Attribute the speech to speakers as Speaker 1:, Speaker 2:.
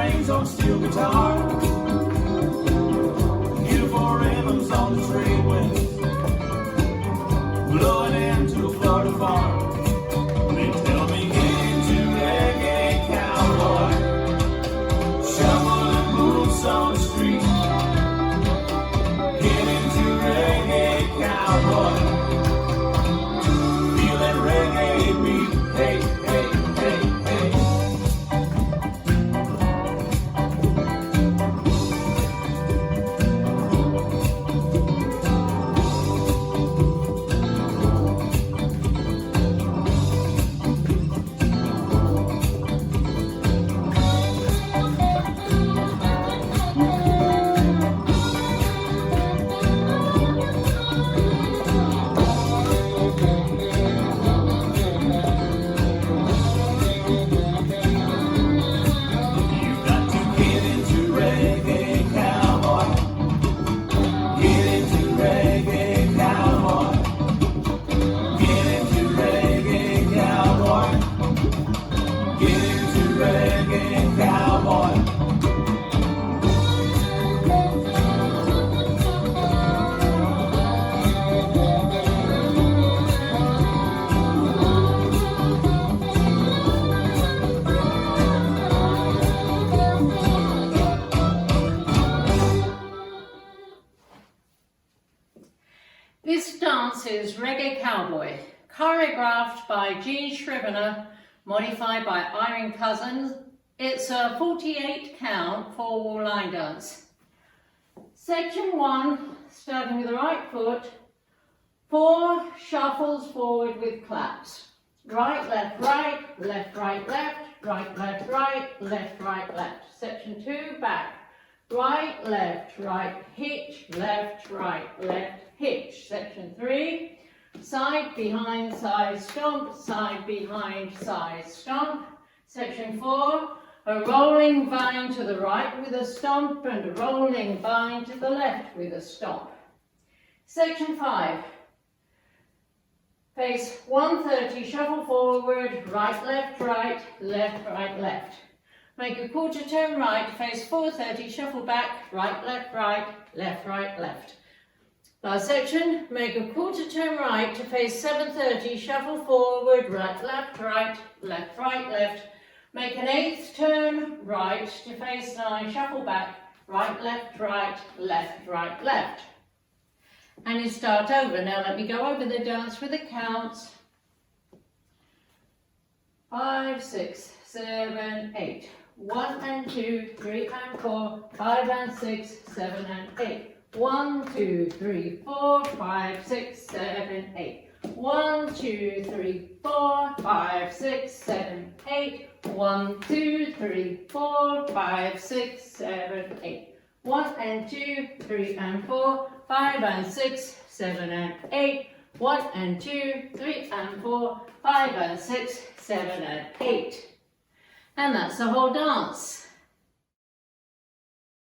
Speaker 1: strings on steel guitar, beautiful rhythms on the trade winds, blowing into a Florida farm. They tell me get into reggae cowboy, shuffle and moves on the street. Get into reggae cowboy, feel that reggae beat. Hey, hey, hey, hey.
Speaker 2: This dance is Reggae Cowboy, choreographed by Gene Scrivener, modified by Irene Cousins. It's a 48 count 4-wall line dance. Section 1, starting with the right foot, 4 shuffles forward with claps. Right, left, right, left, right, left, right, left, right, left, right, left. Section 2, back. Right, right, hitch, left, hitch. Section 3, side, behind, side, stomp, side, behind, side, stomp. Section 4, a rolling vine to the right with a stomp and a rolling vine to the left with a stomp. Section 5, face 130, shuffle forward, right, left, right, left. Make a quarter turn right, face 430, shuffle back, right, left. Last section, make a quarter turn right to face 730, shuffle forward, right, left. Make an eighth turn right to face 9, shuffle back, right, left. And you start over. Now let me go over the dance with the counts. 5, 6, 7, 8. 1 and 2, 3 and 4, 5 and 6, 7 and 8. 1, 2, 3, 4, 5, 6, 7, 8. 1, 2, 3, 4, 5, 6, 7, 8. 1, 2, 3, 4, 5, 6, 7, 8. 1 and 2, 3 and 4, 5 and 6, 7 and 8. 1 and 2, 3 and 4, 5 and 6, 7 and 8. And that's the whole dance.